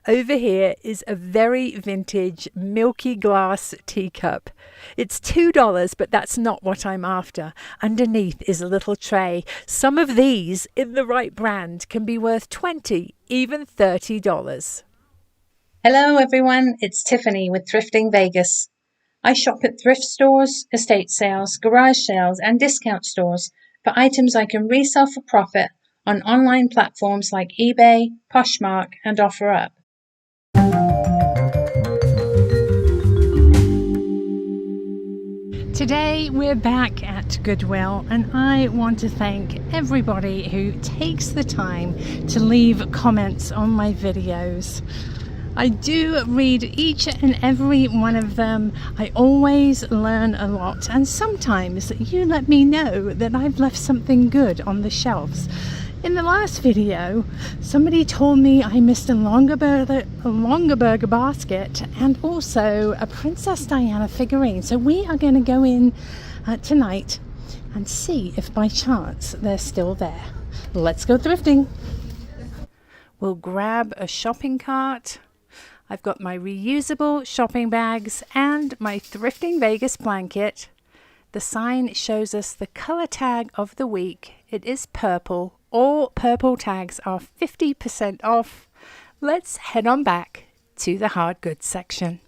over here is a very vintage milky glass teacup. It's $2, but that's not what I'm after. Underneath is a little tray. Some of these, in the right brand, can be worth $20, even $30. Hello everyone, it's Tiffany with Thrifting Vegas. I shop at thrift stores, estate sales, garage sales, and discount stores for items I can resell for profit on online platforms like eBay, Poshmark, and OfferUp. Today we're back at Goodwill, and I want to thank everybody who takes the time to leave comments on my videos. I do read each and every one of them. I always learn a lot, and sometimes you let me know that I've left something good on the shelves. In the last video, somebody told me I missed a Longaberger basket and also a Princess Diana figurine. So we are going to go in tonight and see if by chance they're still there. Let's go thrifting. We'll grab a shopping cart. I've got my reusable shopping bags and my Thrifting Vegas blanket. The sign shows us the color tag of the week. It is purple. All purple tags are 50% off. Let's head on back to the hard goods section.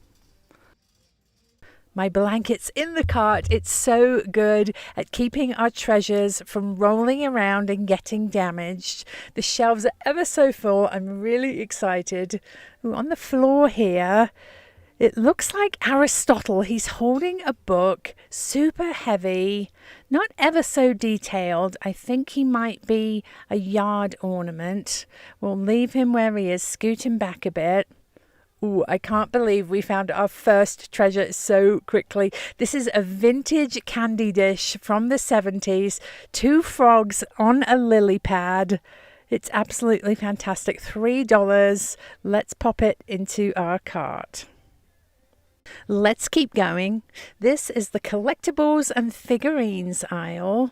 My blanket's in the cart. It's so good at keeping our treasures from rolling around and getting damaged. The shelves are ever so full. I'm really excited. Ooh, on the floor here, it looks like Aristotle. He's holding a book, super heavy, not ever so detailed. I think he might be a yard ornament. We'll leave him where he is, scoot him back a bit. Ooh, I can't believe we found our first treasure so quickly. This is a vintage candy dish from the 70s. 2 frogs on a lily pad. It's absolutely fantastic. $3. Let's pop it into our cart. Let's keep going. This is the collectibles and figurines aisle.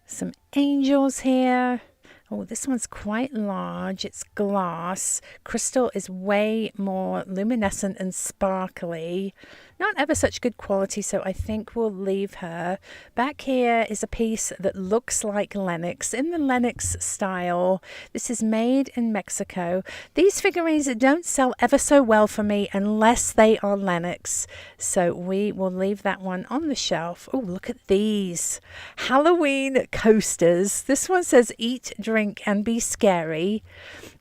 Some angels here. Oh, this one's quite large. It's glass. Crystal is way more luminescent and sparkly. Not ever such good quality, so I think we'll leave her. Back here is a piece that looks like Lenox, in the Lenox style. This is made in Mexico. These figurines don't sell ever so well for me unless they are Lenox, so we will leave that one on the shelf. Oh, look at these. Halloween coasters. This one says eat, drink, and be scary.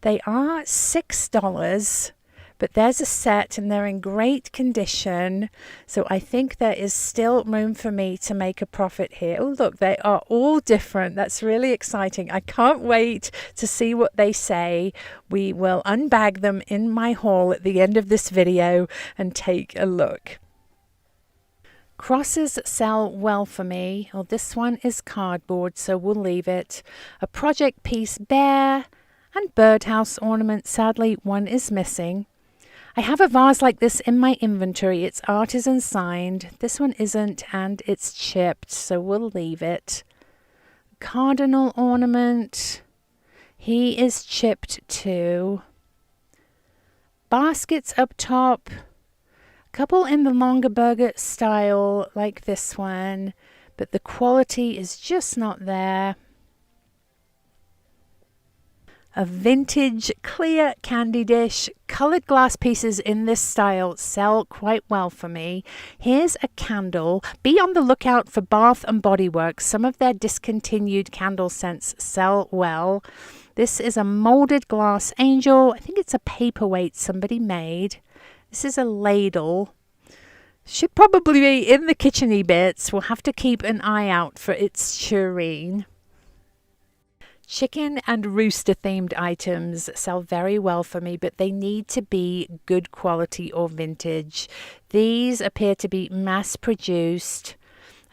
They are $6. But there's a set and they're in great condition. So I think there is still room for me to make a profit here. Oh, look, they are all different. That's really exciting. I can't wait to see what they say. We will unbag them in my haul at the end of this video and take a look. Crosses sell well for me. Well, this one is cardboard, so we'll leave it. A project piece bear and birdhouse ornament. Sadly, one is missing. I have a vase like this in my inventory. It's artisan signed. This one isn't, and it's chipped, so we'll leave it. Cardinal ornament. He is chipped too. Baskets up top. A couple in the Longaberger style like this one, but the quality is just not there. A vintage clear candy dish. Colored glass pieces in this style sell quite well for me. Here's a candle. Be on the lookout for Bath and Body Works. Some of their discontinued candle scents sell well. This is a molded glass angel. I think it's a paperweight somebody made. This is a ladle. Should probably be in the kitcheny bits. We'll have to keep an eye out for its tureen. Chicken and rooster themed items sell very well for me, but they need to be good quality or vintage. These appear to be mass produced.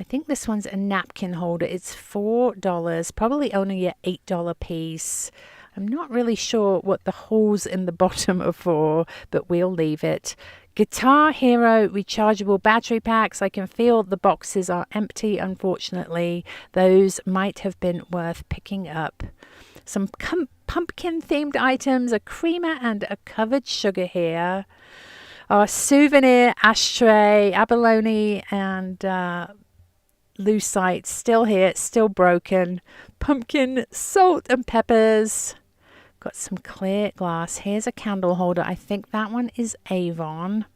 I think this one's a napkin holder. It's $4, probably only an $8 piece. I'm not really sure what the holes in the bottom are for, but we'll leave it. Guitar Hero rechargeable battery packs. I can feel the boxes are empty, unfortunately. Those might have been worth picking up. Some pumpkin themed items, a creamer and a covered sugar here. Our souvenir ashtray, abalone and lucite still here, still broken. Pumpkin, salt and peppers. Got some clear glass. Here's a candle holder. I think that one is Avon.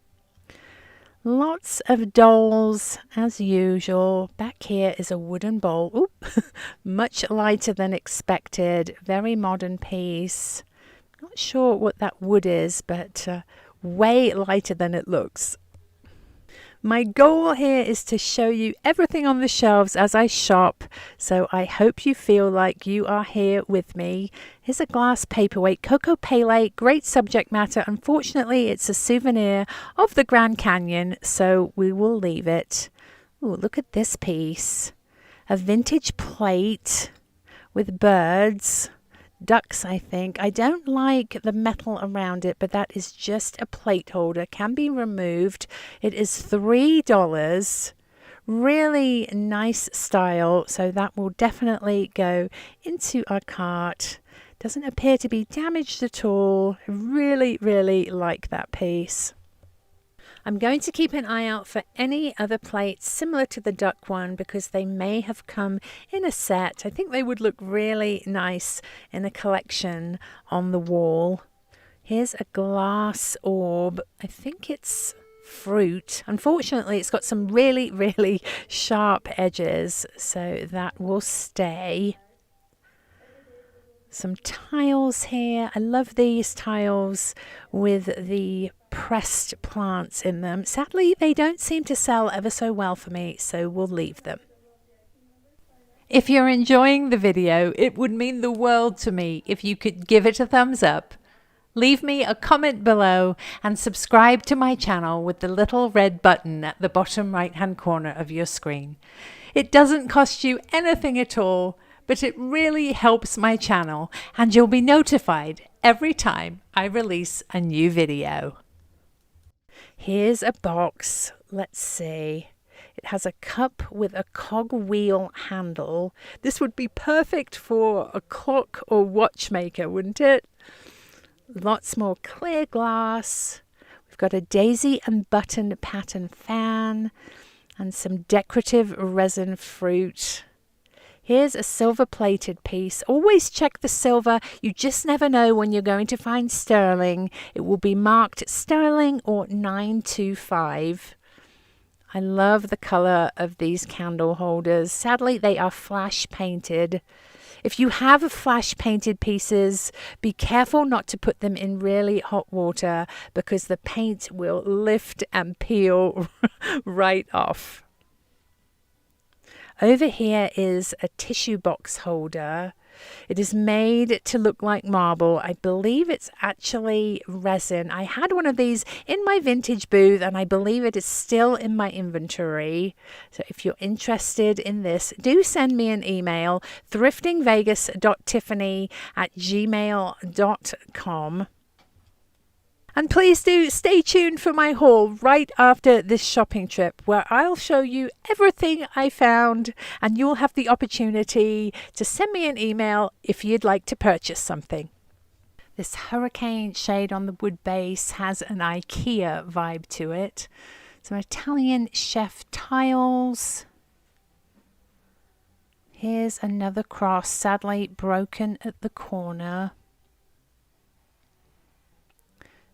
Lots of dolls as usual. Back here is a wooden bowl. Ooh, much lighter than expected. Very modern piece. Not sure what that wood is, but way lighter than it looks. My goal here is to show you everything on the shelves as I shop, so I hope you feel like you are here with me. Here's a glass paperweight, Coco Pele, great subject matter. Unfortunately, it's a souvenir of the Grand Canyon, so we will leave it. Ooh, look at this piece. A vintage plate with birds. Ducks, I think. I don't like the metal around it, but that is just a plate holder. Can be removed. It is $3. Really nice style, so that will definitely go into our cart. Doesn't appear to be damaged at all. Really, really like that piece. I'm going to keep an eye out for any other plates similar to the duck one because they may have come in a set. I think they would look really nice in a collection on the wall. Here's a glass orb. I think it's fruit. Unfortunately, it's got some really, really sharp edges, so that will stay. Some tiles here. I love these tiles with the pressed plants in them. Sadly, they don't seem to sell ever so well for me, so we'll leave them. If you're enjoying the video, it would mean the world to me if you could give it a thumbs up. Leave me a comment below and subscribe to my channel with the little red button at the bottom right-hand corner of your screen. It doesn't cost you anything at all, but it really helps my channel and you'll be notified every time I release a new video. Here's a box. Let's see. It has a cup with a cogwheel handle. This would be perfect for a clock or watchmaker, wouldn't it? Lots more clear glass. We've got a daisy and button pattern fan and some decorative resin fruit. Here's a silver plated piece. Always check the silver. You just never know when you're going to find sterling. It will be marked sterling or 925. I love the color of these candle holders. Sadly, they are flash painted. If you have flash painted pieces, be careful not to put them in really hot water because the paint will lift and peel right off. Over here is a tissue box holder. It is made to look like marble. I believe it's actually resin. I had one of these in my vintage booth and I believe it is still in my inventory. So if you're interested in this, do send me an email, thriftingvegas.tiffany@gmail.com. And please do stay tuned for my haul right after this shopping trip where I'll show you everything I found and you'll have the opportunity to send me an email if you'd like to purchase something. This hurricane shade on the wood base has an IKEA vibe to it. Some Italian chef tiles. Here's another cross, sadly broken at the corner.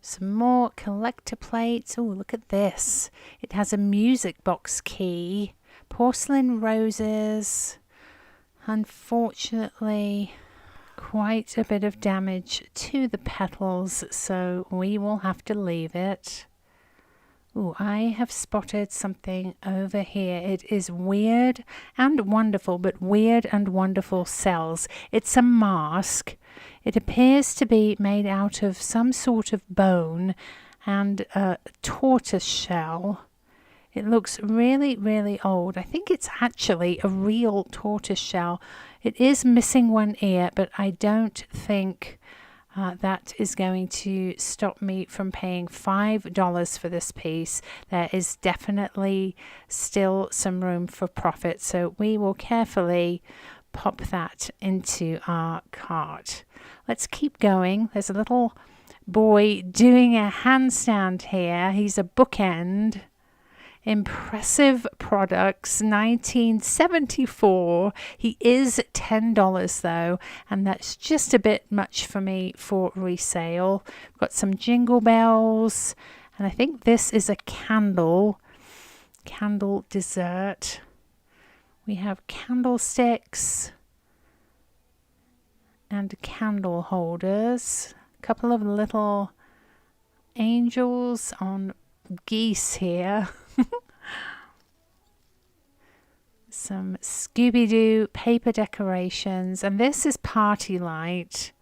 Some more collector plates. Oh, look at this. It has a music box key. Porcelain roses. Unfortunately, quite a bit of damage to the petals, so we will have to leave it. Oh, I have spotted something over here. It is weird and wonderful, but weird and wonderful sells. It's a mask. It appears to be made out of some sort of bone and a tortoise shell. It looks really, really old. I think it's actually a real tortoise shell. It is missing one ear, but I don't think that is going to stop me from paying $5 for this piece. There is definitely still some room for profit, so we will carefully pop that into our cart. Let's keep going. There's a little boy doing a handstand here. He's a bookend. Impressive Products, 1974. He is $10 though, and that's just a bit much for me for resale. We've got some jingle bells, and I think this is a candle dessert. We have candlesticks and candle holders. A couple of little angels on geese here. Some Scooby-Doo paper decorations, and this is Party Light.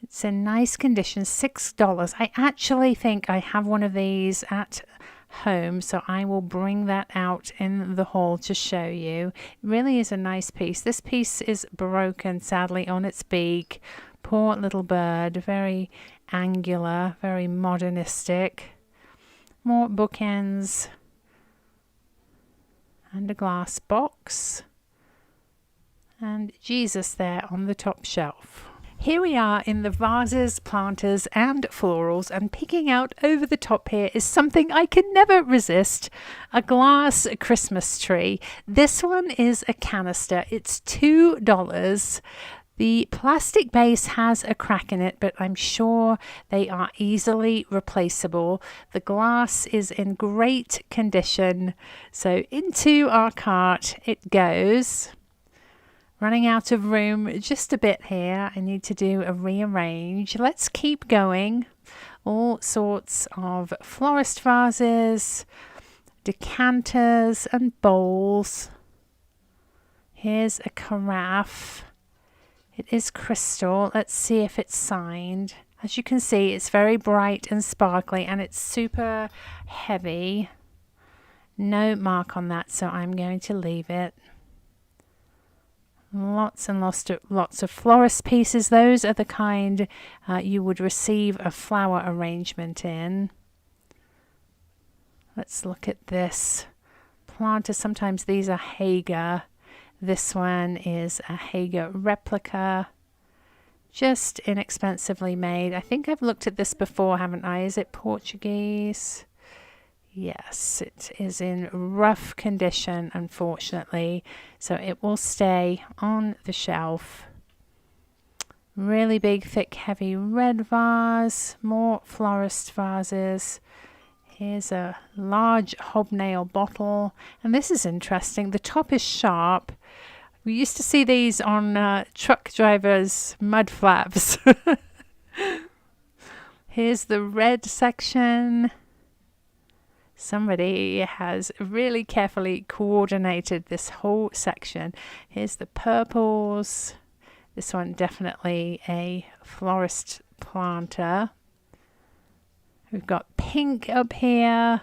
It's in nice condition, $6. I actually think I have one of these at home, so I will bring that out in the haul to show you. It really is a nice piece. This piece is broken, sadly, on its beak. Poor little bird, very angular, very modernistic. More bookends and a glass box and Jesus there on the top shelf. Here we are in the vases, planters and florals, and peeking out over the top here is something I can never resist, a glass Christmas tree. This one is a canister. It's $2. The plastic base has a crack in it, but I'm sure they are easily replaceable. The glass is in great condition. So into our cart it goes. Running out of room just a bit here. I need to do a rearrange. Let's keep going. All sorts of florist vases, decanters and bowls. Here's a carafe. It is crystal. Let's see if it's signed. As you can see, it's very bright and sparkly, and it's super heavy. No mark on that, so I'm going to leave it. Lots and lots of florist pieces. Those are the kind you would receive a flower arrangement in. Let's look at this. Planter, sometimes these are Hager. This one is a Hager replica, just inexpensively made. I think I've looked at this before, haven't I? Is it Portuguese? Yes, it is in rough condition, unfortunately, so it will stay on the shelf. Really big, thick, heavy red vase, more florist vases. Here's a large hobnail bottle, and this is interesting. The top is sharp. We used to see these on truck drivers' mud flaps. Here's the red section. Somebody has really carefully coordinated this whole section. Here's the purples. This one definitely a florist planter. We've got pink up here.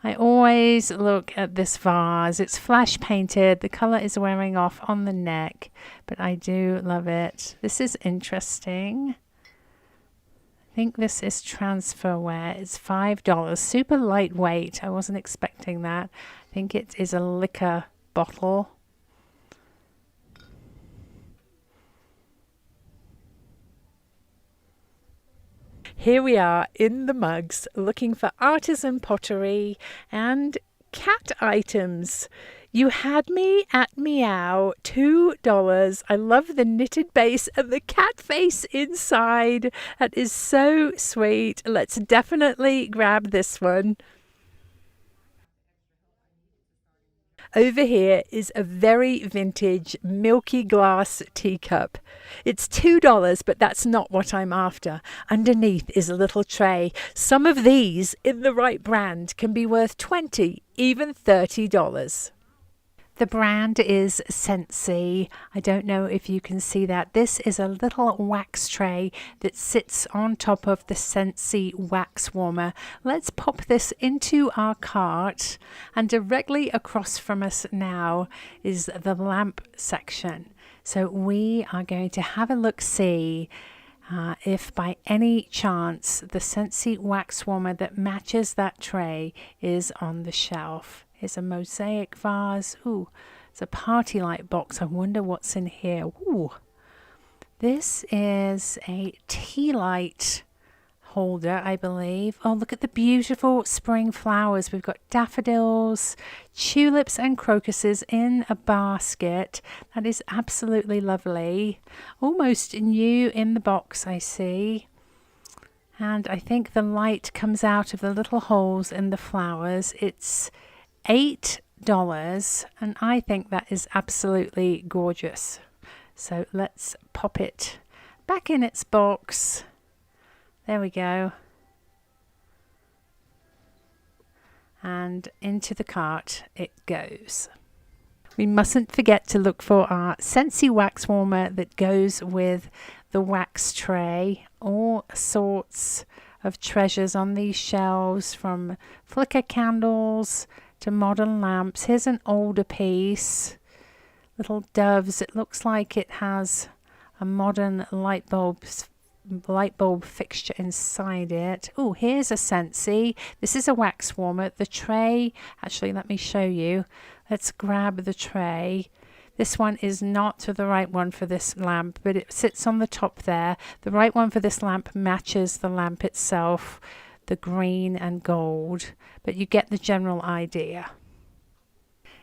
I always look at this vase. It's flash painted. The color is wearing off on the neck, but I do love it. This is interesting. I think this is transferware. It's $5. Super lightweight. I wasn't expecting that. I think it is a liquor bottle. Here we are in the mugs looking for artisan pottery and cat items. You had me at meow, $2. I love the knitted base and the cat face inside. That is so sweet. Let's definitely grab this one. Over here is a very vintage milky glass teacup. It's $2, but that's not what I'm after. Underneath is a little tray. Some of these, in the right brand, can be worth $20, even $30. The brand is Scentsy. I don't know if you can see that. This is a little wax tray that sits on top of the Scentsy wax warmer. Let's pop this into our cart, and directly across from us now is the lamp section. So we are going to have a look-see if by any chance the Scentsy wax warmer that matches that tray is on the shelf. Here's a mosaic vase. Ooh, it's a party light box. I wonder what's in here. Ooh, This is a tea light holder, I believe. Oh, look at the beautiful spring flowers. We've got daffodils, tulips and crocuses in a basket. That is absolutely lovely. Almost new in the box, I see. And I think the light comes out of the little holes in the flowers. It's $8, and I think that is absolutely gorgeous. So let's pop it back in its box. There we go. And into the cart it goes. We mustn't forget to look for our Scentsy wax warmer that goes with the wax tray. All sorts of treasures on these shelves, from flicker candles to modern lamps. Here's an older piece. Little doves. It looks like it has a modern light bulb fixture inside it. Oh, here's a Scentsy. This is a wax warmer. The tray, actually, let me show you. Let's grab the tray. This one is not the right one for this lamp, but it sits on the top there. The right one for this lamp matches the lamp itself, the green and gold, but you get the general idea.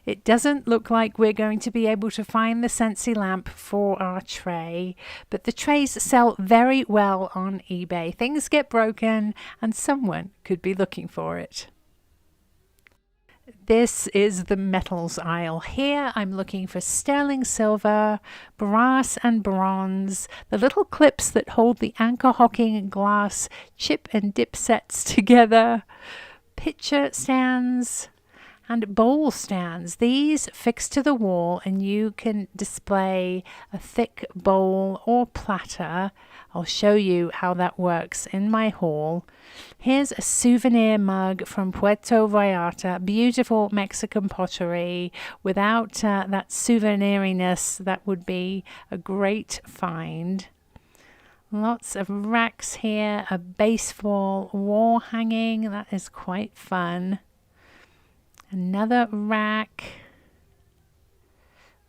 It doesn't look like we're going to be able to find the Scentsy lamp for our tray, but the trays sell very well on eBay. Things get broken and someone could be looking for it. This is the metals aisle. Here I'm looking for sterling silver, brass and bronze, the little clips that hold the anchor hocking glass chip and dip sets together, picture stands, and bowl stands. These fix to the wall and you can display a thick bowl or platter. I'll show you how that works in my haul. Here's a souvenir mug from Puerto Vallarta. Beautiful Mexican pottery. Without that souveniriness, that would be a great find. Lots of racks here. A baseball wall hanging. That is quite fun. Another rack.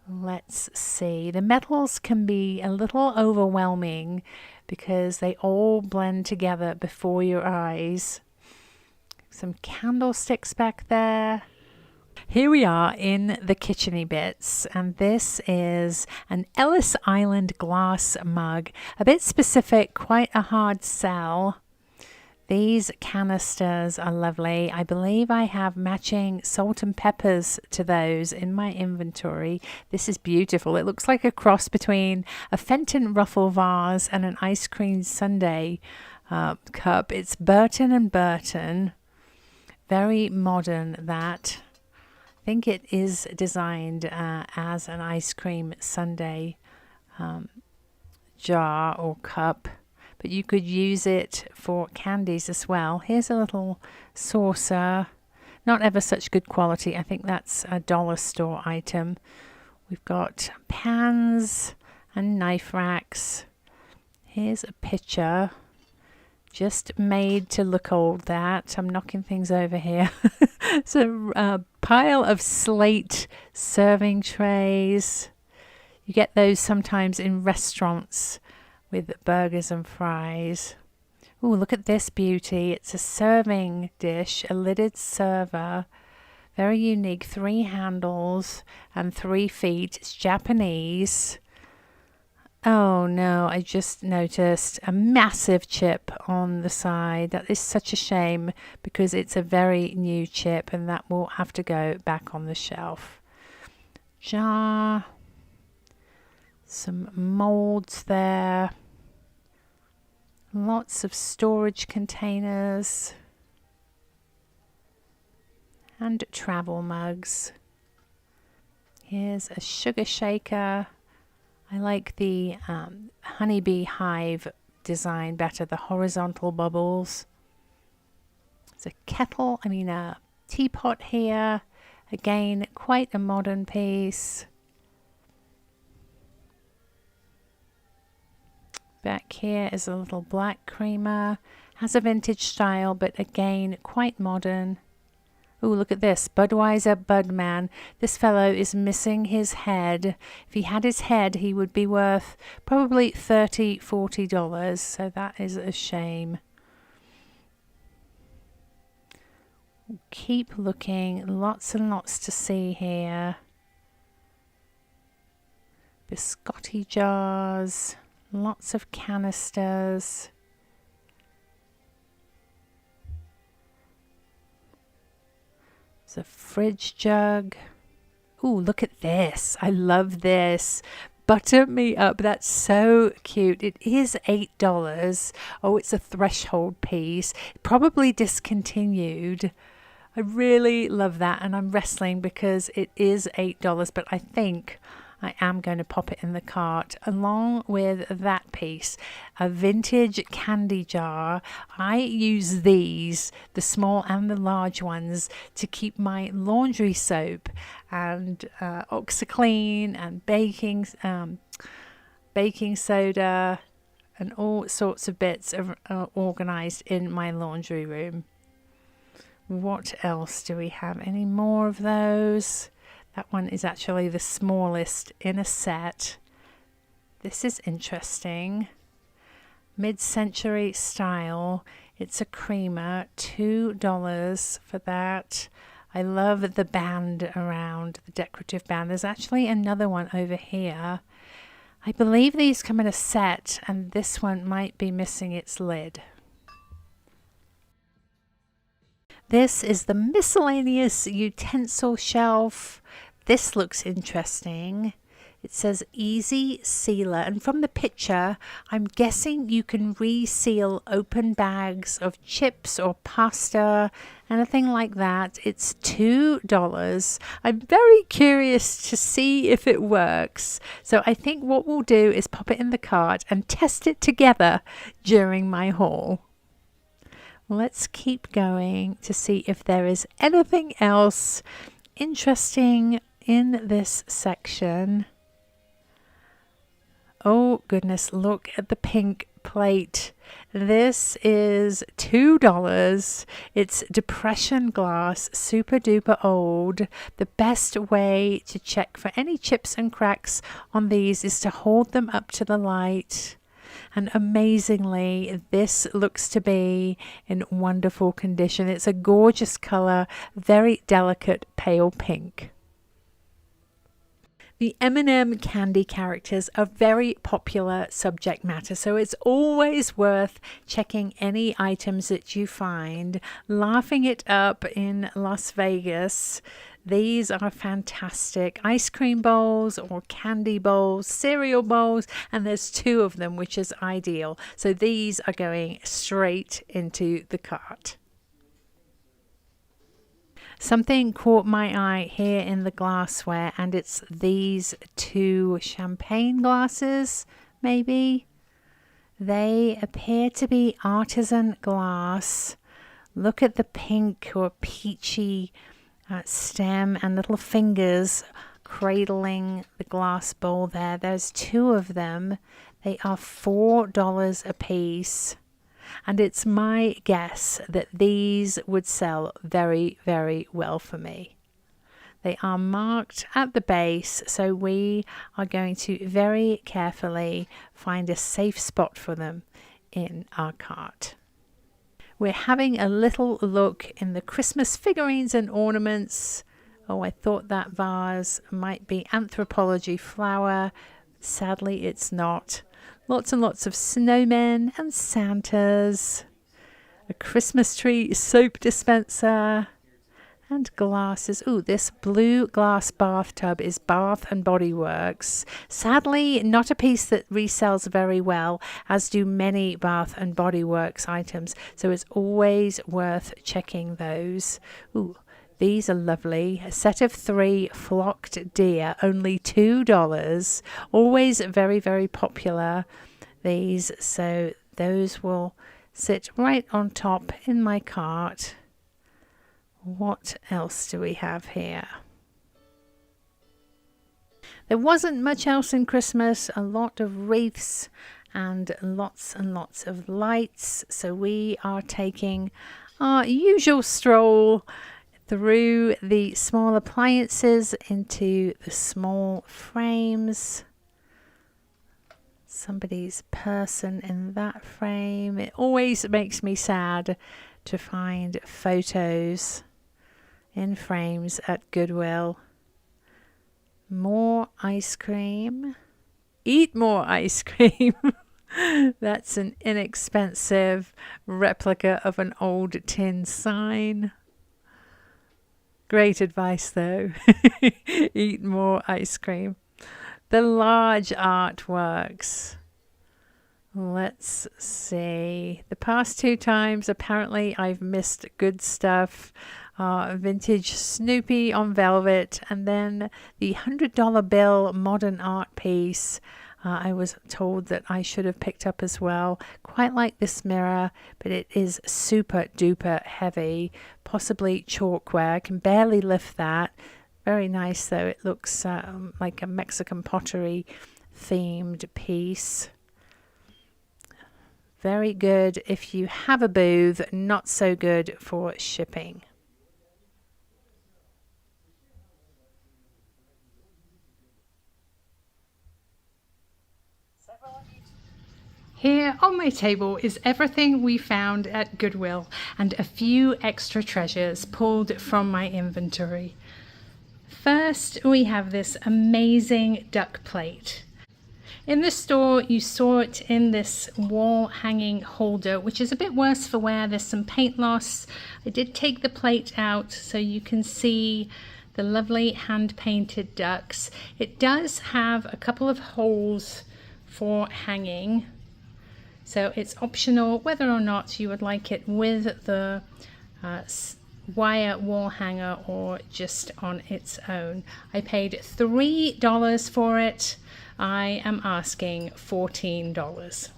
Let's see. The metals can be a little overwhelming because they all blend together before your eyes. Some candlesticks back there. Here we are in the kitcheny bits, and this is an Ellis Island glass mug. A bit specific, quite a hard sell. These canisters are lovely. I believe I have matching salt and peppers to those in my inventory. This is beautiful. It looks like a cross between a Fenton ruffle vase and an ice cream sundae cup. It's Burton and Burton. Very modern, that. I think it is designed as an ice cream sundae jar or cup. But you could use it for candies as well. Here's a little saucer. Not ever such good quality. I think that's a dollar store item. We've got pans and knife racks. Here's a picture. Just made to look old, that. I'm knocking things over here. It's a pile of slate serving trays. You get those sometimes in restaurants with burgers and fries. Oh, look at this beauty. It's a serving dish, a lidded server. Very unique. 3 handles and 3 feet. It's Japanese. Oh no, I just noticed a massive chip on the side. That is such a shame because it's a very new chip and that will have to go back on the shelf. Jar. Some molds there. Lots of storage containers and travel mugs. Here's a sugar shaker. I like the honeybee hive design better, the horizontal bubbles. There's a teapot here. Again, quite a modern piece. Back here is a little black creamer. Has a vintage style, but again, quite modern. Oh, look at this. Budweiser Budman. This fellow is missing his head. If he had his head, he would be worth probably $30, $40. So that is a shame. Keep looking. Lots and lots to see here. Biscotti jars. Lots of canisters. A fridge jug. Ooh, look at this. I love this. Butter me up. That's so cute. It is $8. Oh, it's a threshold piece. Probably discontinued. I really love that, and I'm wrestling because it is $8, but I think I am going to pop it in the cart along with that piece, a vintage candy jar. I use these, the small and the large ones, to keep my laundry soap and OxiClean and baking soda and all sorts of bits organized in my laundry room. What else do we have? Any more of those? That one is actually the smallest in a set. This is interesting. Mid-century style. It's a creamer. $2 for that. I love the band around, the decorative band. There's actually another one over here. I believe these come in a set, and this one might be missing its lid. This is the miscellaneous utensil shelf. This looks interesting. It says Easy Sealer, and from the picture, I'm guessing you can reseal open bags of chips or pasta, anything like that. It's $2. I'm very curious to see if it works. So I think what we'll do is pop it in the cart and test it together during my haul. Let's keep going to see if there is anything else interesting in this section. Oh goodness, look at the pink plate. This is $2. It's depression glass, super duper old. The best way to check for any chips and cracks on these is to hold them up to the light. And amazingly, this looks to be in wonderful condition. It's a gorgeous color, very delicate pale pink. The M&M candy characters are very popular subject matter, so it's always worth checking any items that you find, laughing it up in Las Vegas. These are fantastic. Ice cream bowls or candy bowls, cereal bowls, and there's 2 of them, which is ideal. So these are going straight into the cart. Something caught my eye here in the glassware, and it's these 2 champagne glasses, maybe. They appear to be artisan glass. Look at the pink or peachy stem and little fingers cradling the glass bowl there. There's 2 of them. They are $4 a piece. And it's my guess that these would sell very, very well for me. They are marked at the base, so we are going to very carefully find a safe spot for them in our cart. We're having a little look in the Christmas figurines and ornaments. Oh, I thought that vase might be Anthropology flower. Sadly, it's not. Lots and lots of snowmen and Santas. A Christmas tree soap dispenser. And glasses. Ooh, this blue glass bathtub is Bath and Body Works. Sadly, not a piece that resells very well, as do many Bath and Body Works items. So it's always worth checking those. Ooh, these are lovely. A set of 3 flocked deer, only $2. Always very, very popular, these. So those will sit right on top in my cart. What else do we have here? There wasn't much else in Christmas. A lot of wreaths and lots of lights. So we are taking our usual stroll through the small appliances into the small frames. Somebody's person in that frame. It always makes me sad to find photos in frames at Goodwill. More ice cream. Eat more ice cream. That's an inexpensive replica of an old tin sign. Great advice though. Eat more ice cream. The large artworks. Let's see. The past 2 times apparently I've missed good stuff. Vintage Snoopy on velvet, and then the $100 bill modern art piece. I was told that I should have picked up as well. Quite like this mirror, but it is super duper heavy, possibly chalkware. I can barely lift that. Very nice though. It looks like a Mexican pottery themed piece. Very good if you have a booth, not so good for shipping. Here on my table is everything we found at Goodwill and a few extra treasures pulled from my inventory. First, we have this amazing duck plate. In the store, you saw it in this wall hanging holder, which is a bit worse for wear. There's some paint loss. I did take the plate out so you can see the lovely hand-painted ducks. It does have a couple of holes for hanging, so it's optional whether or not you would like it with the wire wall hanger or just on its own. I paid $3 for it. I am asking $14.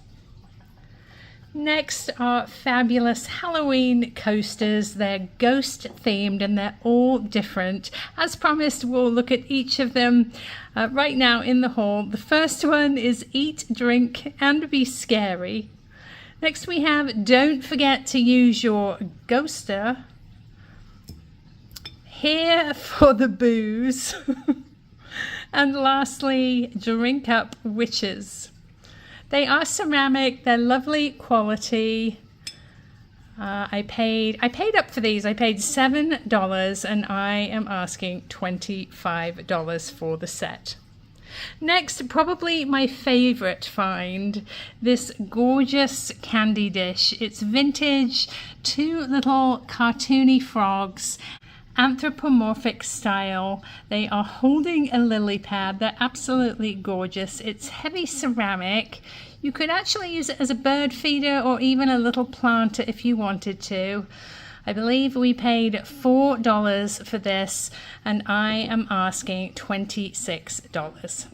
Next are fabulous Halloween coasters. They're ghost themed and they're all different. As promised, we'll look at each of them right now in the haul. The first one is Eat, Drink and Be Scary. Next we have Don't Forget to Use Your Ghoster. Here for the Booze. And lastly, Drink Up Witches. They are ceramic, they're lovely quality. I paid up for these. I paid $7 and I am asking $25 for the set. Next, probably my favorite find, this gorgeous candy dish. It's vintage, 2 little cartoony frogs, anthropomorphic style. They are holding a lily pad. They're absolutely gorgeous. It's heavy ceramic. You could actually use it as a bird feeder or even a little planter if you wanted to. I believe we paid $4 for this and I am asking $26.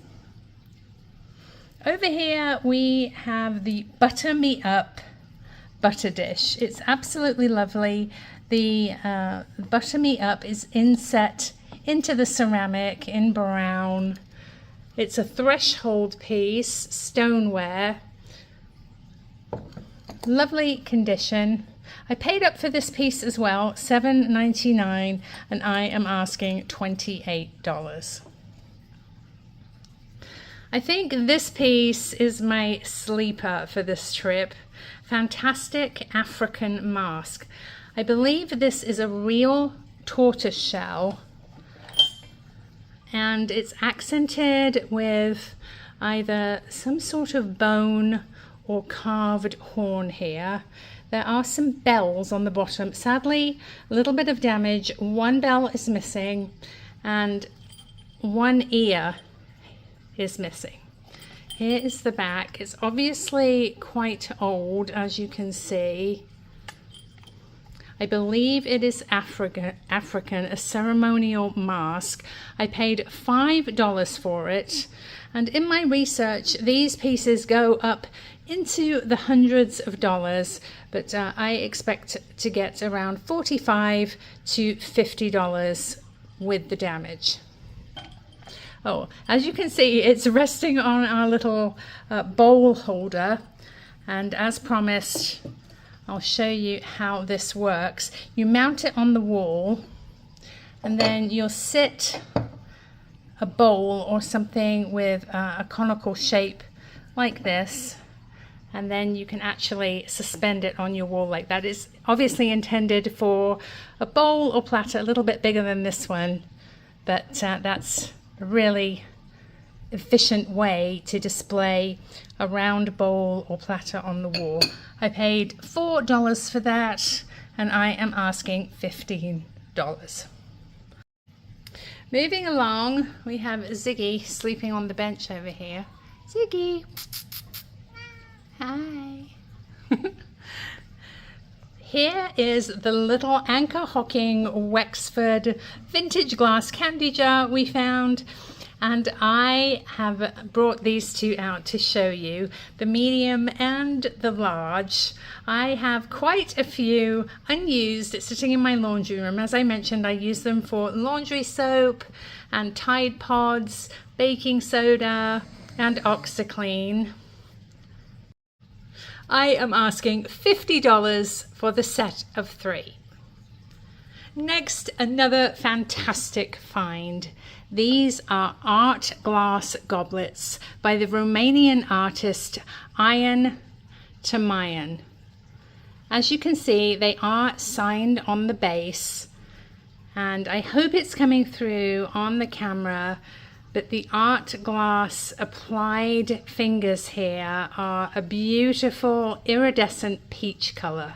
Over here we have the Butter Me Up butter dish. It's absolutely lovely. The Butter Me Up is inset into the ceramic in brown. It's a threshold piece, stoneware. Lovely condition. I paid up for this piece as well, $7.99, and I am asking $28. I think this piece is my sleeper for this trip. Fantastic African mask. I believe this is a real tortoise shell and it's accented with either some sort of bone or carved horn here. There are some bells on the bottom. Sadly, a little bit of damage. One bell is missing and one ear is missing. Here is the back. It's obviously quite old, as you can see. I believe it is African, a ceremonial mask. I paid $5 for it, and in my research these pieces go up into the hundreds of dollars, but I expect to get around $45 to $50 with the damage. Oh, as you can see, it's resting on our little bowl holder, and as promised, I'll show you how this works. You mount it on the wall and then you'll sit a bowl or something with a conical shape like this, and then you can actually suspend it on your wall like that. It's obviously intended for a bowl or platter a little bit bigger than this one, but that's a really efficient way to display a round bowl or platter on the wall. I paid $4 for that, and I am asking $15. Moving along, we have Ziggy sleeping on the bench over here. Ziggy! Hi! Here is the little Anchor Hocking Wexford vintage glass candy jar we found, and I have brought these two out to show you, the medium and the large. I have quite a few unused sitting in my laundry room. As I mentioned, I use them for laundry soap and Tide Pods, baking soda and OxiClean. I am asking $50 for the set of 3. Next, another fantastic find. These are art glass goblets by the Romanian artist Ion Tamayan. As you can see, they are signed on the base, and I hope it's coming through on the camera, but the art glass applied fingers here are a beautiful iridescent peach color.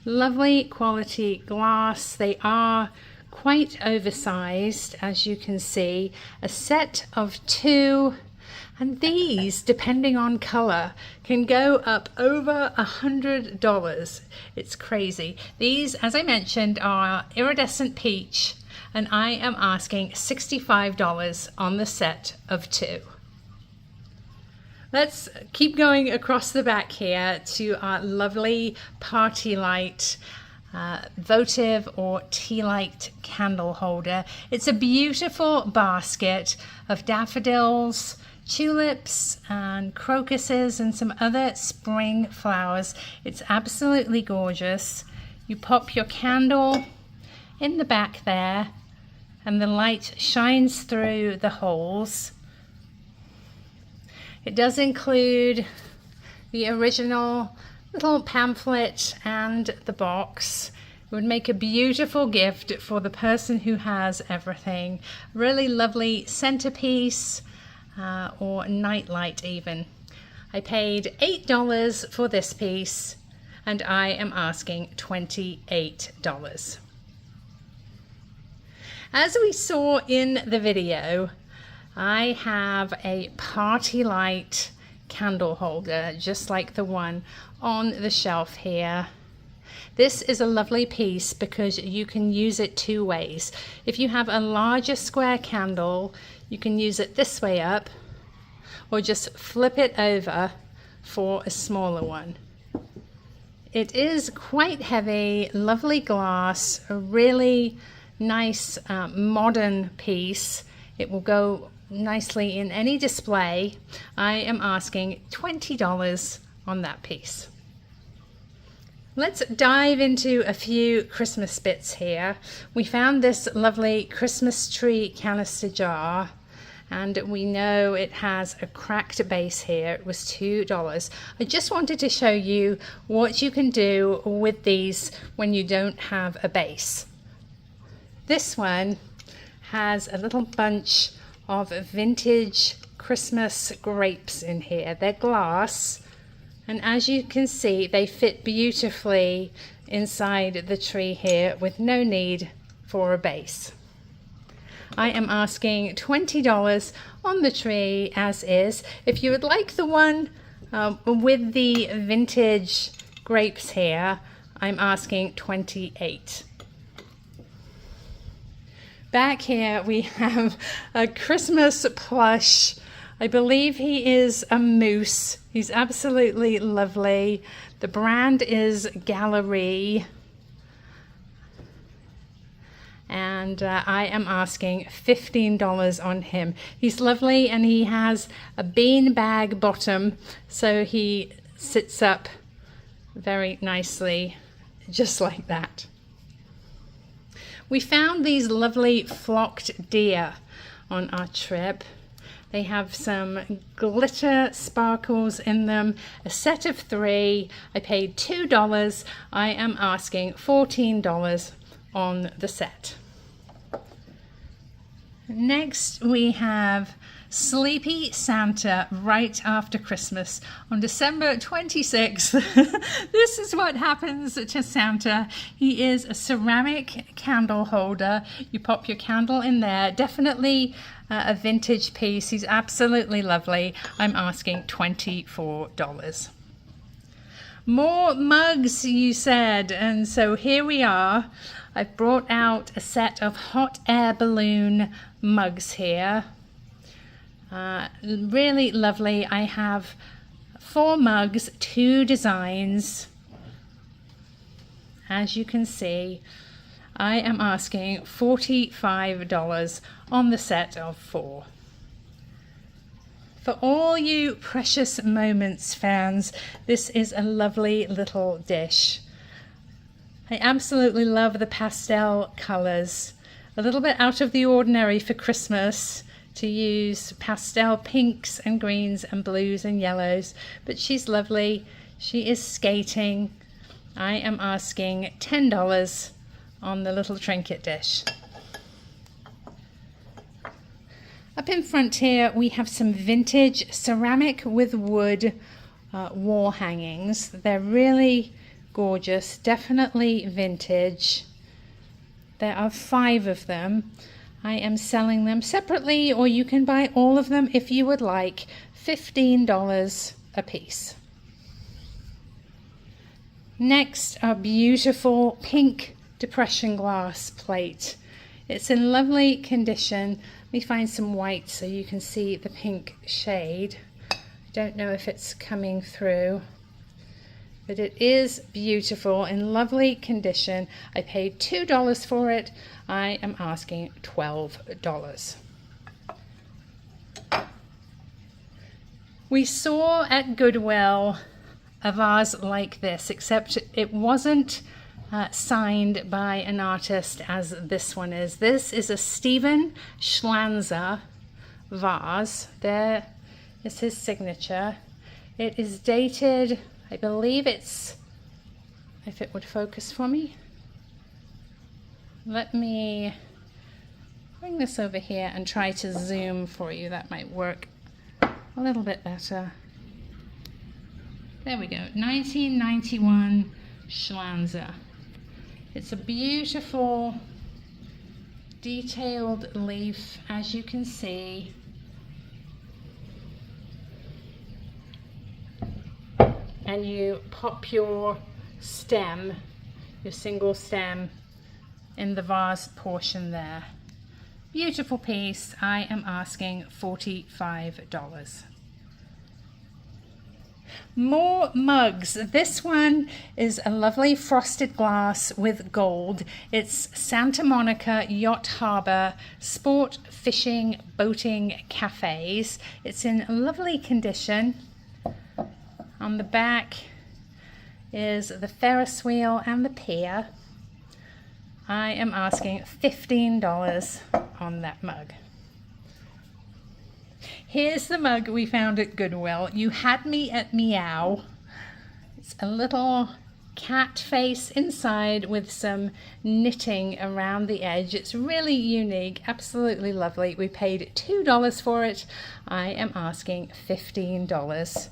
Lovely quality glass. They are quite oversized, as you can see, a set of 2, and these, depending on color, can go up over $100. It's crazy. These, as I mentioned, are iridescent peach, and I am asking $65 on the set of 2. Let's keep going across the back here to our lovely party light votive or tea light candle holder. It's a beautiful basket of daffodils, tulips and crocuses and some other spring flowers. It's absolutely gorgeous. You pop your candle in the back there and the light shines through the holes. It does include the original little pamphlet and the box. It would make a beautiful gift for the person who has everything. Really lovely centerpiece or nightlight even. I paid $8 for this piece, and I am asking $28. As we saw in the video, I have a party light candle holder just like the one on the shelf here. This is a lovely piece because you can use it 2 ways. If you have a larger square candle, you can use it this way up, or just flip it over for a smaller one. It is quite heavy, lovely glass, a really nice modern piece. It will go nicely in any display. I am asking $20 on that piece. Let's dive into a few Christmas bits here. We found this lovely Christmas tree canister jar, and we know it has a cracked base here. It was $2. I just wanted to show you what you can do with these when you don't have a base. This one has a little bunch of vintage Christmas grapes in here. They're glass, and as you can see, they fit beautifully inside the tree here with no need for a base. I am asking $20 on the tree as is. If you would like the one with the vintage grapes here, I'm asking $28. Back here we have a Christmas plush. I believe he is a moose. He's absolutely lovely. The brand is Gallery. And I am asking $15 on him. He's lovely, and he has a beanbag bottom, so he sits up very nicely, just like that. We found these lovely flocked deer on our trip. They have some glitter sparkles in them, a set of 3. I paid $2. I am asking $14 on the set. Next we have Sleepy Santa right after Christmas on December 26th. This is what happens to Santa. He is a ceramic candle holder. You pop your candle in there. Definitely a vintage piece. He's absolutely lovely. I'm asking $24. More mugs, you said, and so here we are. I've brought out a set of hot air balloon mugs here. Really lovely. I have 4 mugs, 2 designs. As you can see, I am asking $45 on the set of 4. For all you Precious Moments fans, this is a lovely little dish. I absolutely love the pastel colors. A little bit out of the ordinary for Christmas to use pastel pinks and greens and blues and yellows, but she's lovely. She is skating. I am asking $10 on the little trinket dish. Up in front here we have some vintage ceramic with wood wall hangings. They're really gorgeous, definitely vintage. There are 5 of them. I am selling them separately, or you can buy all of them if you would like. $15 a piece. Next, a beautiful pink depression glass plate. It's in lovely condition. Let me find some white so you can see the pink shade. I don't know if it's coming through, but it is beautiful, in lovely condition. I paid $2 for it. I am asking $12. We saw at Goodwill a vase like this, except it wasn't signed by an artist as this one is. This is a Stephen Schlanzer vase. There is his signature. It is dated, I believe it's, if it would focus for me. Let me bring this over here and try to zoom for you. That might work a little bit better. There we go, 1991 Schlanzer. It's a beautiful detailed leaf, as you can see. And you pop your stem, your single stem, in the vase portion there. Beautiful piece. I am asking $45. More mugs. This one is a lovely frosted glass with gold. It's Santa Monica Yacht Harbor Sport Fishing Boating Cafes. It's in lovely condition. On the back is the Ferris wheel and the pier. I am asking $15 on that mug. Here's the mug we found at Goodwill. You had me at meow. It's a little cat face inside with some knitting around the edge. It's really unique, absolutely lovely. We paid $2 for it. I am asking $15.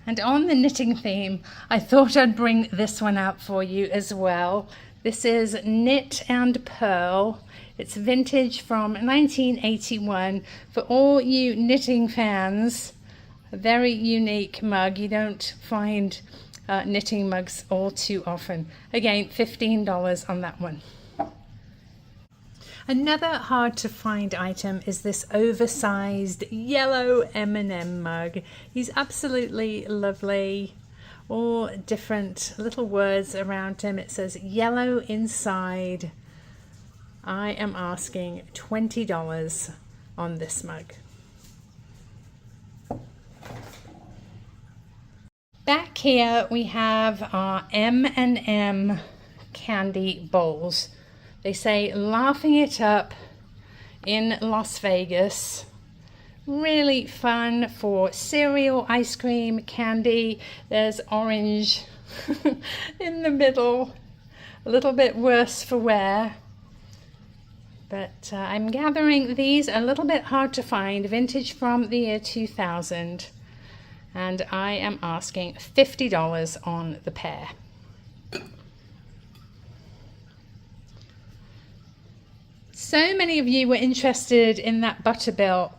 And on the knitting theme, I thought I'd bring this one out for you as well. This is Knit and Pearl. It's vintage from 1981. For all you knitting fans, a very unique mug. You don't find knitting mugs all too often. Again, $15 on that one. Another hard to find item is this oversized yellow M&M mug. He's absolutely lovely. All different little words around him. It says yellow inside. I am asking $20 on this mug. Back here we have our M&M candy bowls. They say laughing it up in Las Vegas. Really fun for cereal, ice cream, candy. There's orange in the middle. A little bit worse for wear. But I'm gathering these a little bit hard to find, vintage from the year 2000. And I am asking $50 on the pair. So many of you were interested in that butter bell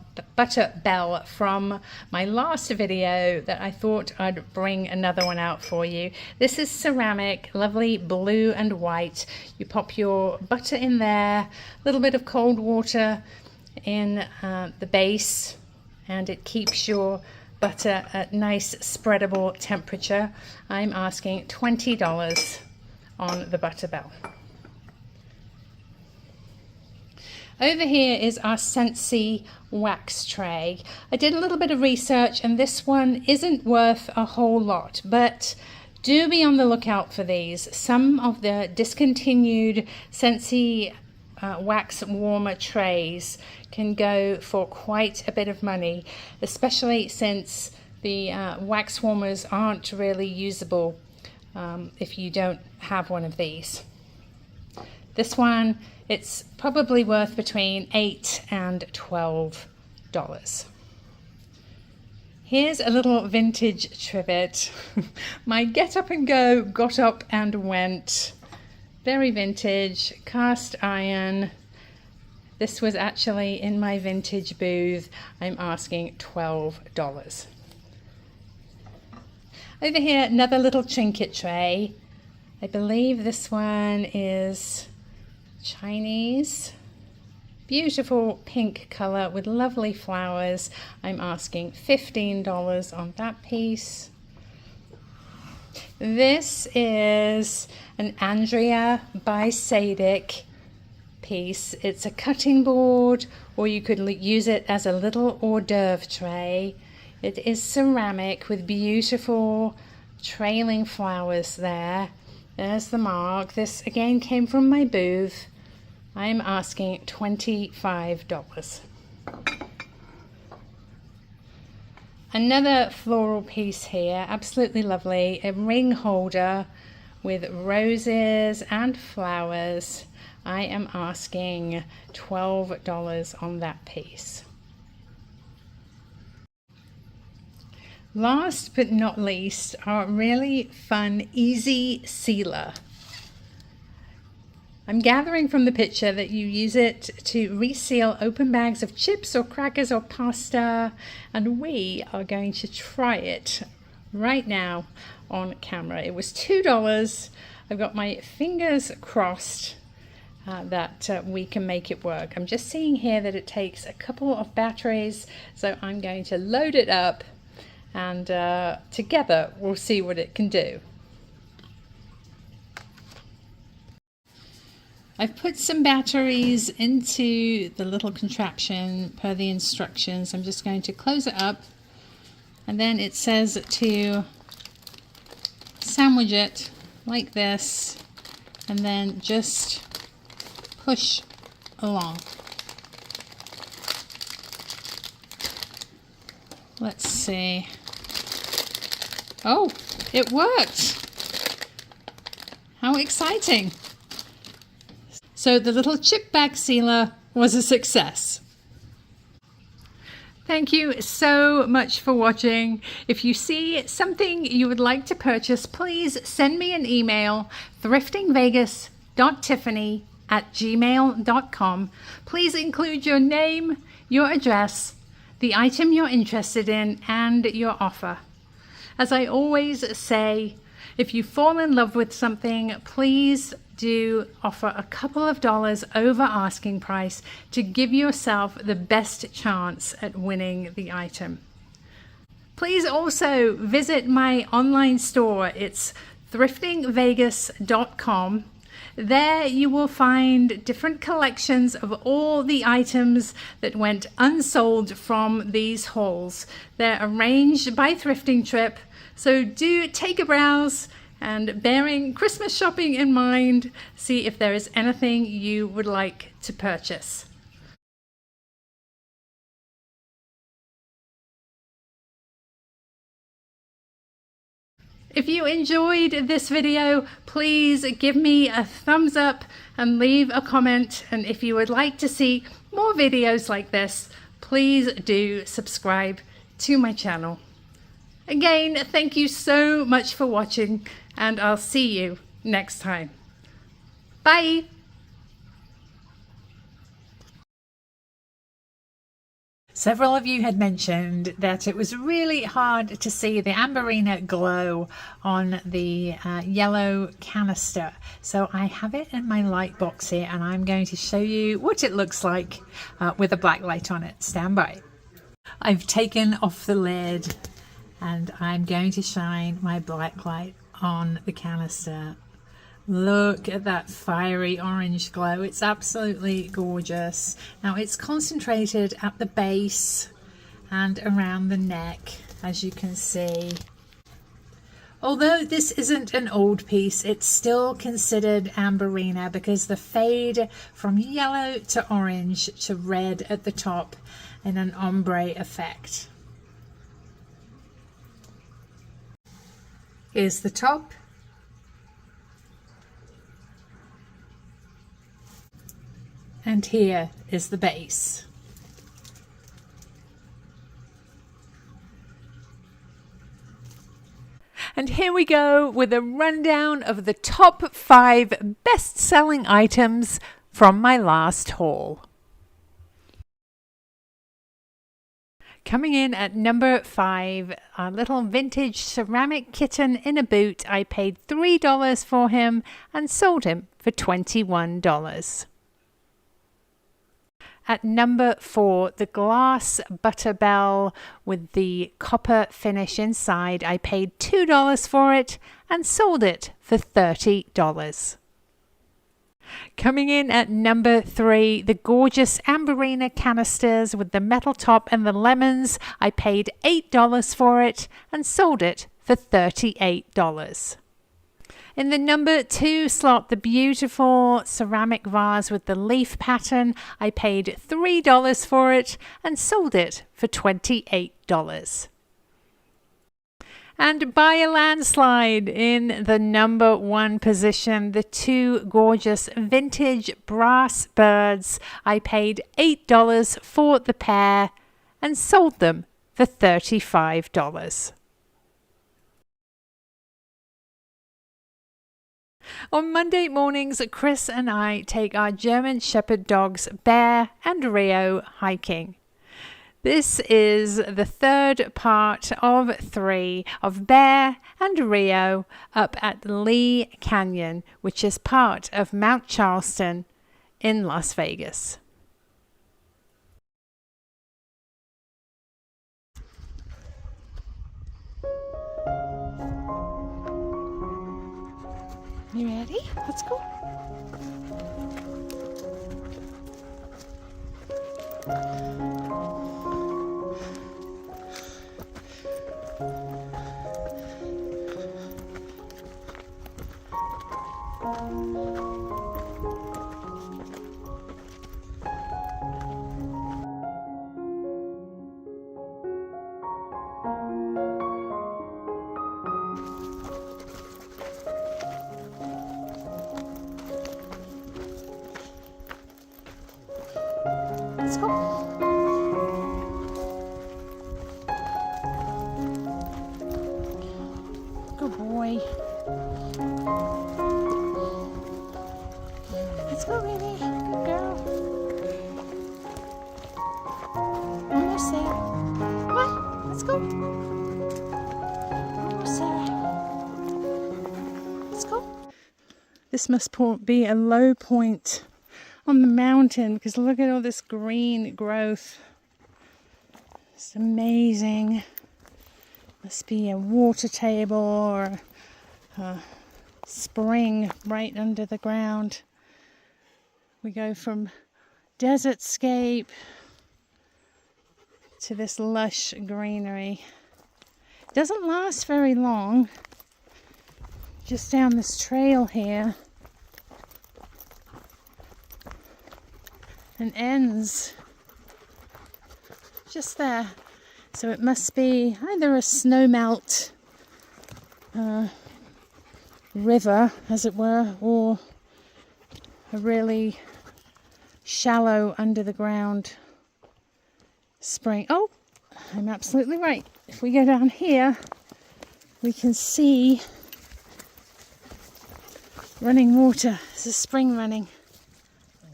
from my last video that I thought I'd bring another one out for you. This is ceramic, lovely blue and white. You pop your butter in there, a little bit of cold water in the base, and it keeps your butter at nice spreadable temperature. I'm asking $20 on the butter bell. Over here is our Scentsy wax tray. I did a little bit of research and this one isn't worth a whole lot, but do be on the lookout for these. Some of the discontinued Scentsy wax warmer trays can go for quite a bit of money, especially since the wax warmers aren't really usable if you don't have one of these. This one, it's probably worth between $8 and $12. Here's a little vintage trivet. My get up and go got up and went. Very vintage, cast iron. This was actually in my vintage booth. I'm asking $12. Over here, another little trinket tray. I believe this one is Chinese. Beautiful pink color with lovely flowers. I'm asking $15 on that piece. This is an Andrea by Sadik piece. It's a cutting board, or you could use it as a little hors d'oeuvre tray. It is ceramic with beautiful trailing flowers there. There's the mark. This again came from my booth. I'm asking $25. Another floral piece here, absolutely lovely. A ring holder with roses and flowers. I am asking $12 on that piece. Last but not least, our really fun easy sealer. I'm gathering from the picture that you use it to reseal open bags of chips or crackers or pasta, and we are going to try it right now on camera. It was $2. I've got my fingers crossed that we can make it work. I'm just seeing here that it takes a couple of batteries, so I'm going to load it up and together we'll see what it can do. I've put some batteries into the little contraption per the instructions. I'm just going to close it up, and then it says to sandwich it like this and then just push along. Let's see. Oh, it worked! How exciting! So the little chip bag sealer was a success. Thank you so much for watching. If you see something you would like to purchase, please send me an email, thriftingvegas.tiffany@gmail.com. Please include your name, your address, the item you're interested in, and your offer. As I always say, if you fall in love with something, please do offer a couple of dollars over asking price to give yourself the best chance at winning the item. Please also visit my online store. It's thriftingvegas.com. There you will find different collections of all the items that went unsold from these hauls. They're arranged by Thrifting Trip, so do take a browse And bearing Christmas shopping in mind, see if there is anything you would like to purchase. If you enjoyed this video, please give me a thumbs up and leave a comment. And if you would like to see more videos like this, please do subscribe to my channel. Again, thank you so much for watching, and I'll see you next time. Bye! Several of you had mentioned that it was really hard to see the AMBERINA glow on the yellow canister. So I have it in my light box here, and I'm going to show you what it looks like with a black light on it. Stand by. I've taken off the lid and I'm going to shine my black light on the canister. Look at that fiery orange glow. It's absolutely gorgeous. Now it's concentrated at the base and around the neck, as you can see. Although this isn't an old piece, it's still considered AMBERINA because the fade from yellow to orange to red at the top in an ombre effect. Here's the top. And here is the base. And here we go with a rundown of the top 5 best-selling items from my last haul. Coming in at number 5, a little vintage ceramic kitten in a boot. I paid $3 for him and sold him for $21. At number 4, the glass butter bell with the copper finish inside. I paid $2 for it and sold it for $30. Coming in at number 3, the gorgeous AMBERINA canisters with the metal top and the lemons. I paid $8 for it and sold it for $38. In the number 2 slot, the beautiful ceramic vase with the leaf pattern. I paid $3 for it and sold it for $28. And by a landslide, in the number 1 position, the 2 gorgeous vintage brass birds. I paid $8 for the pair and sold them for $35. On Monday mornings, Chris and I take our German Shepherd dogs Bear and Rio hiking. This is the 3rd part of 3 of Bear and Rio up at Lee Canyon, which is part of Mount Charleston in Las Vegas. You ready? Let's go. Let's go. Good boy. Let's go, baby. Good girl. Almost there. Come on, let's go. Almost there. Let's go. This must be a low point on the mountain because look at all this green growth. It's amazing. Must be a water table or a spring right under the ground. We go from desert scape to this lush greenery. It doesn't last very long. just down this trail here and ends just there. So it must be either a snowmelt river, as it were, or a really shallow under the ground spring. Oh, I'm absolutely right. If we go down here, we can see running water. There's a spring running.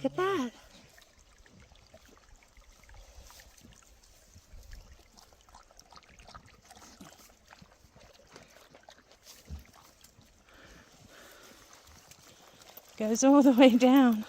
Look at that. Goes all the way down.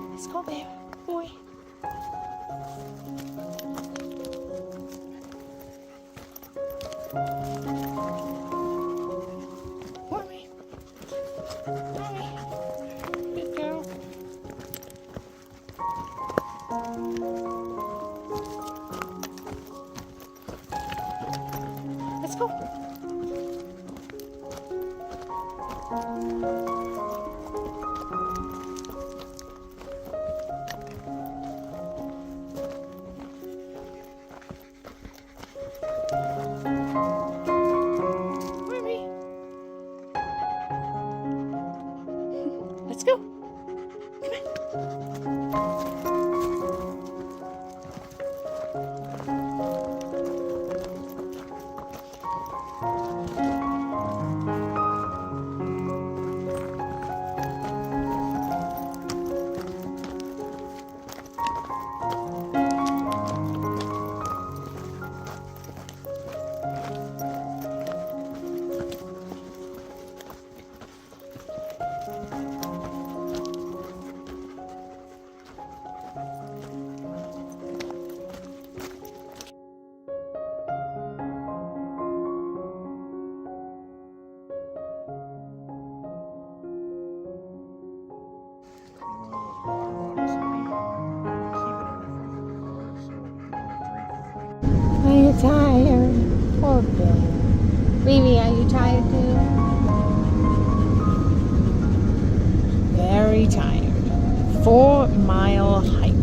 Let's go there, boy. Mommy. Mommy. Good girl. Let's go. Let's go. Come on. Are you tired? Poor baby. Baby, are you tired too? Very tired. 4-mile hike.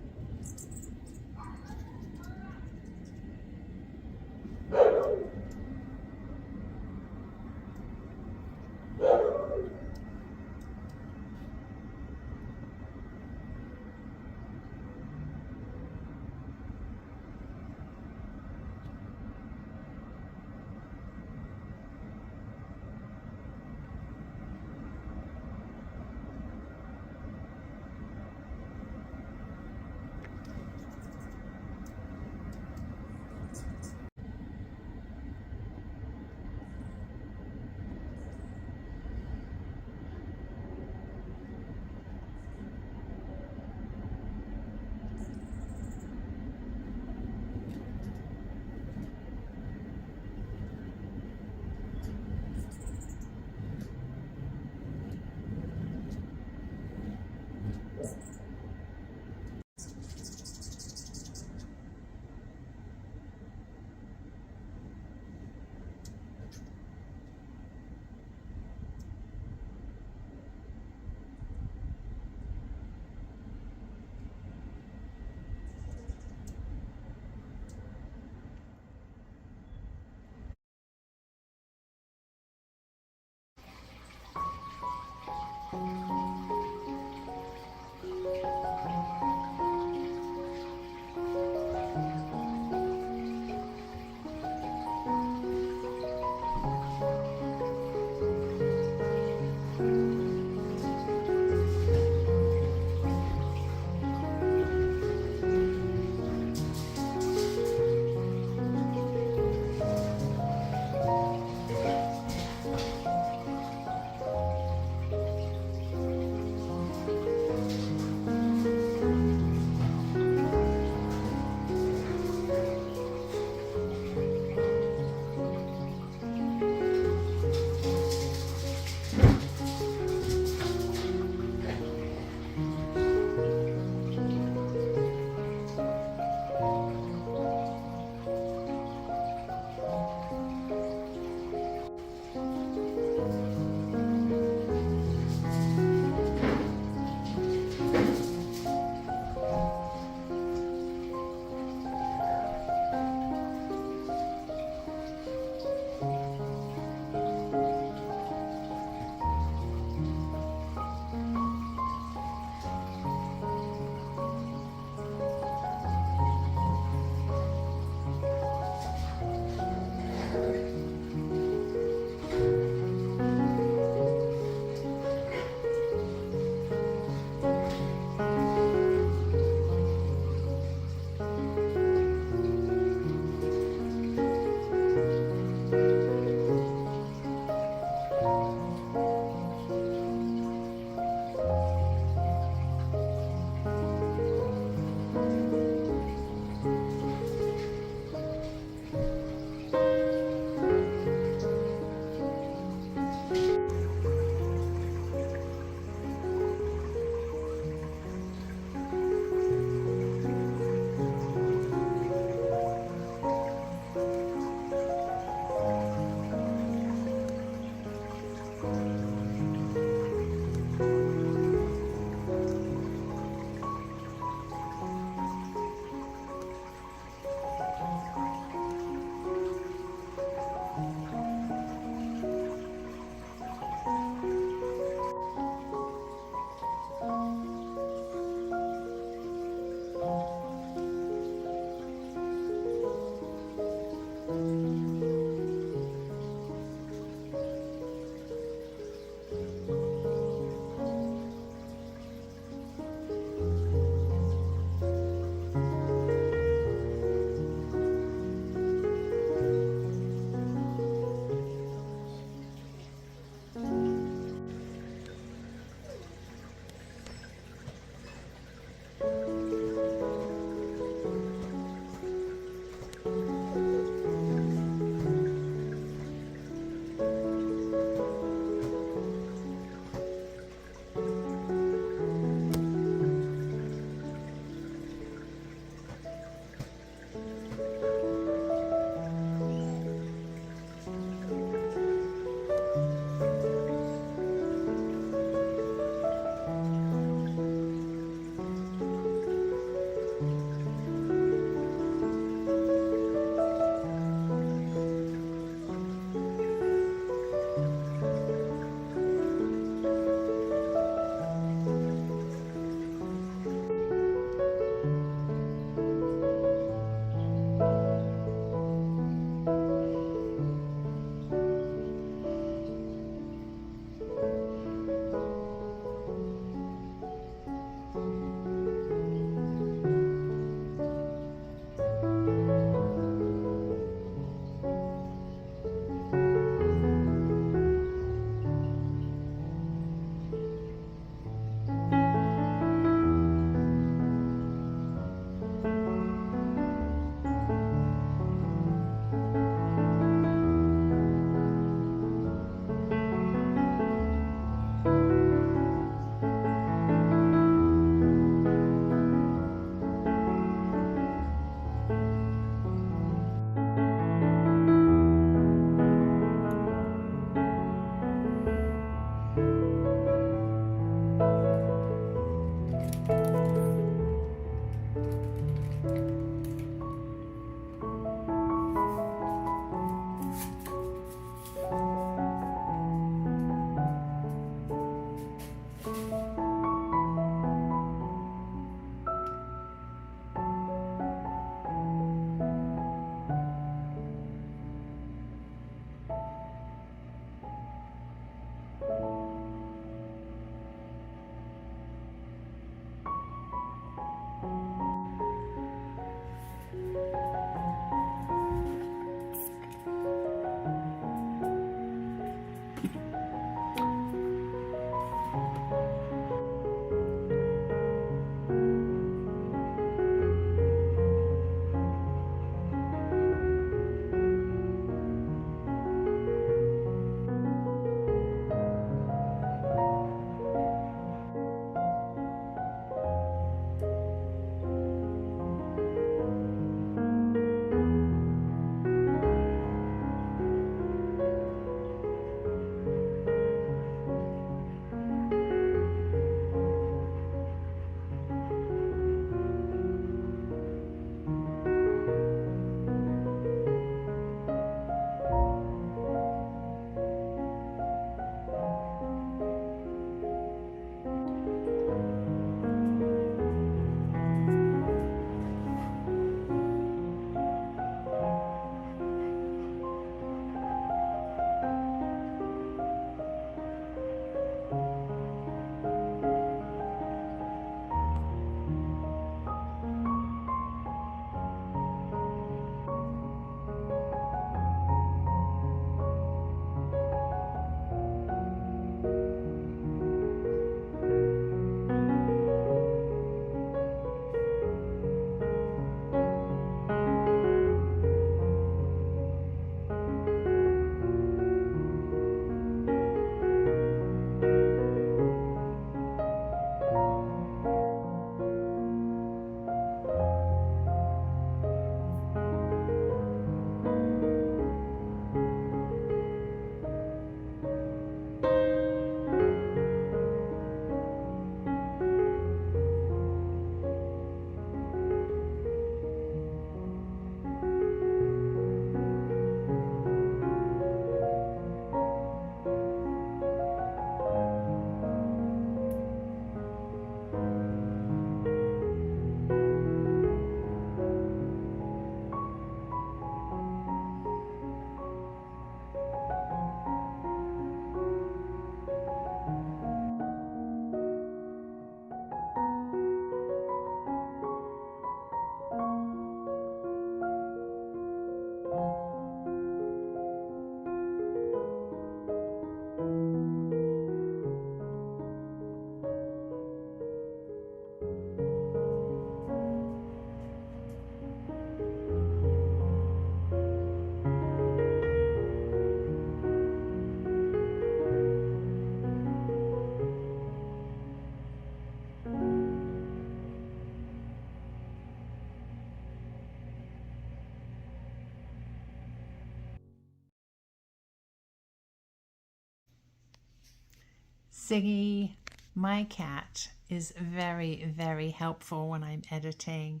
Ziggy, my cat, is very, very helpful when I'm editing.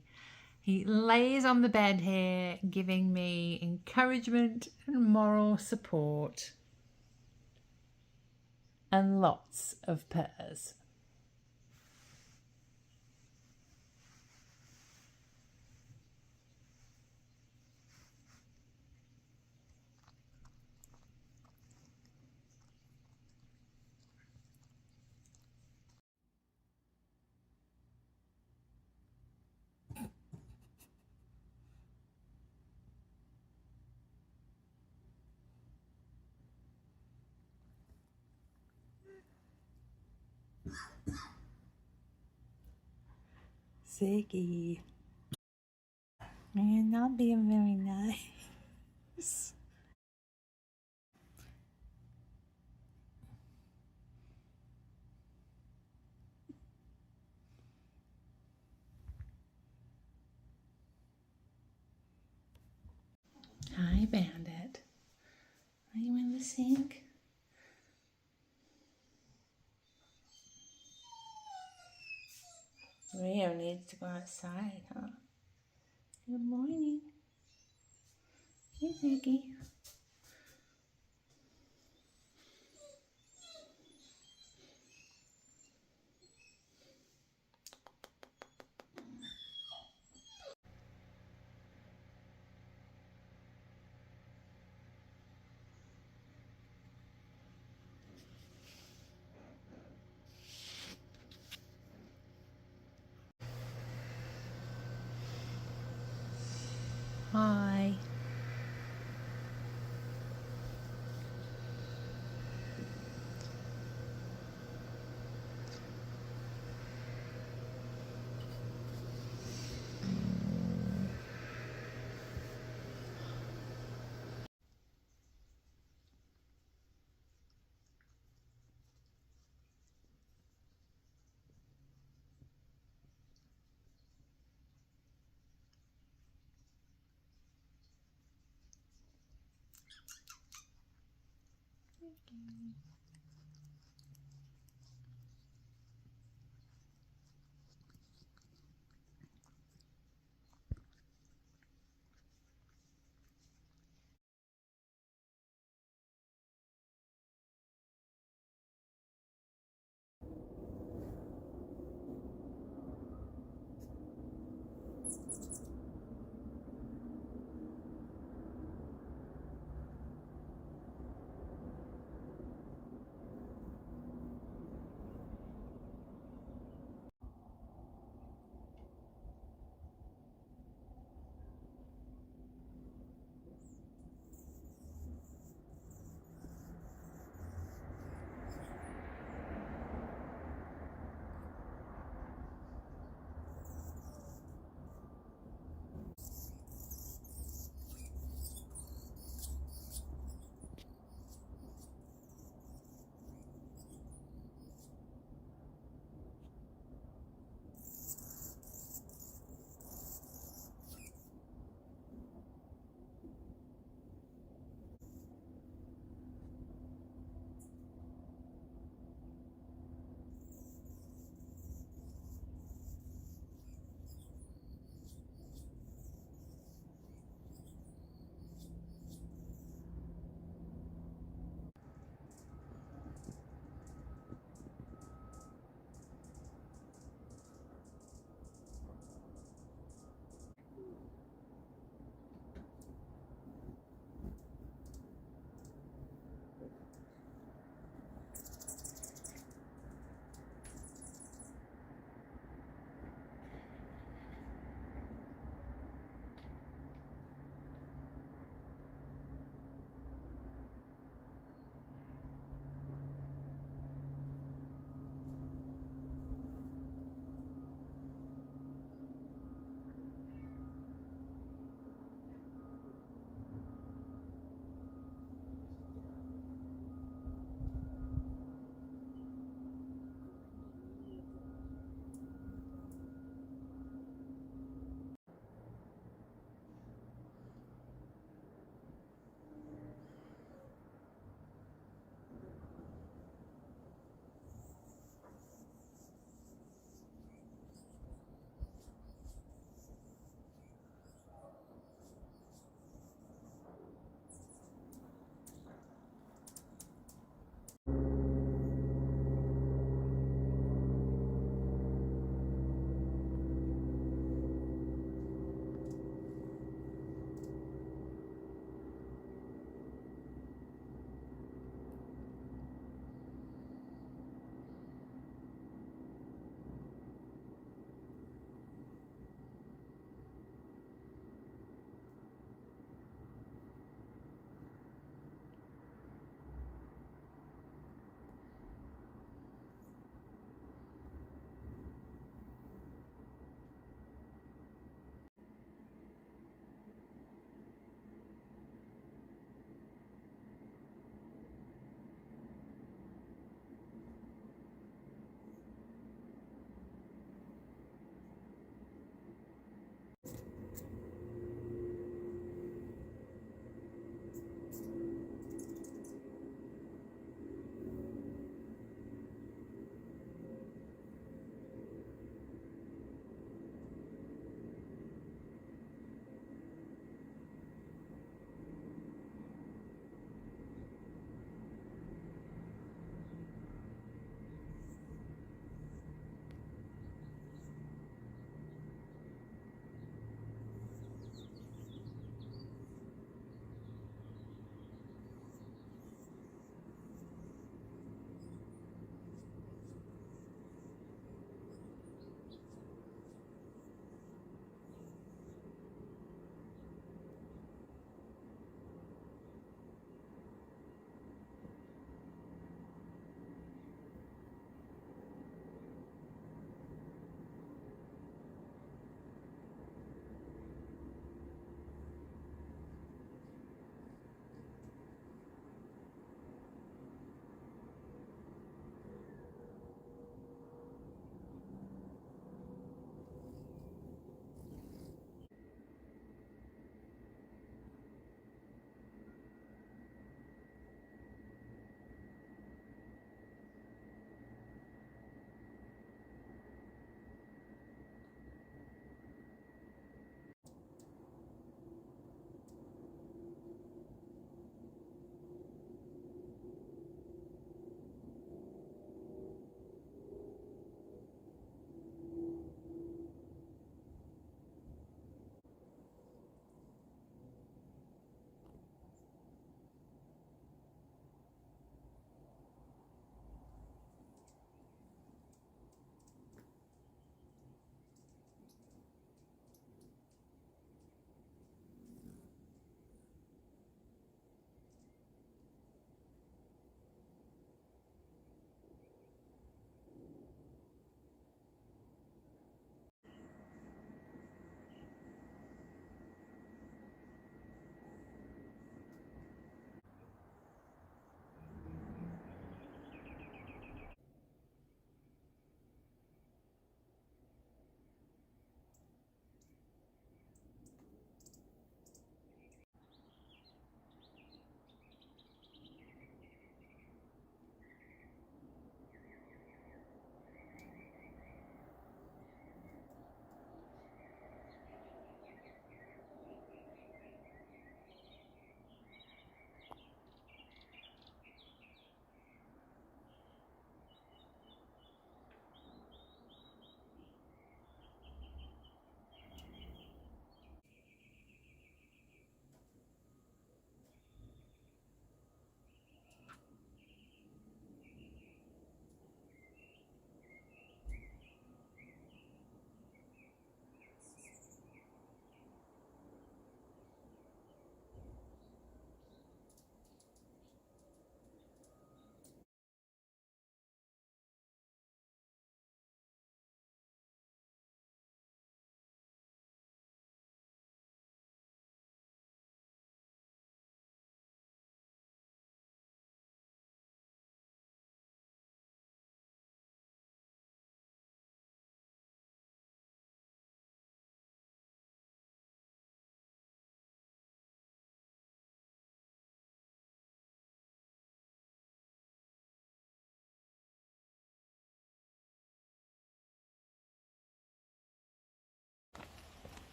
He lays on the bed here, giving me encouragement and moral support, and lots of purrs. Ziggy, you're not being very nice. Hi, Bandit. Are you in the sink? Rio needs to go outside, huh? Good morning. Hey, Ziggy. Hi.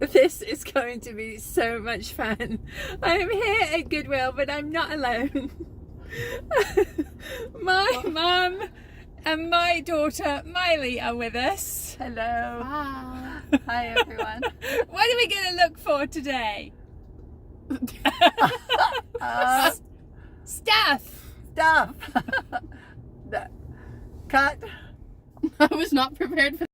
This is going to be so much fun. I'm here at Goodwill, but I'm not alone. My mum and my daughter Miley are with us. Hello. Hi. Hi, everyone. What are we going to look for today? Stuff. Stuff. Cut. I was not prepared for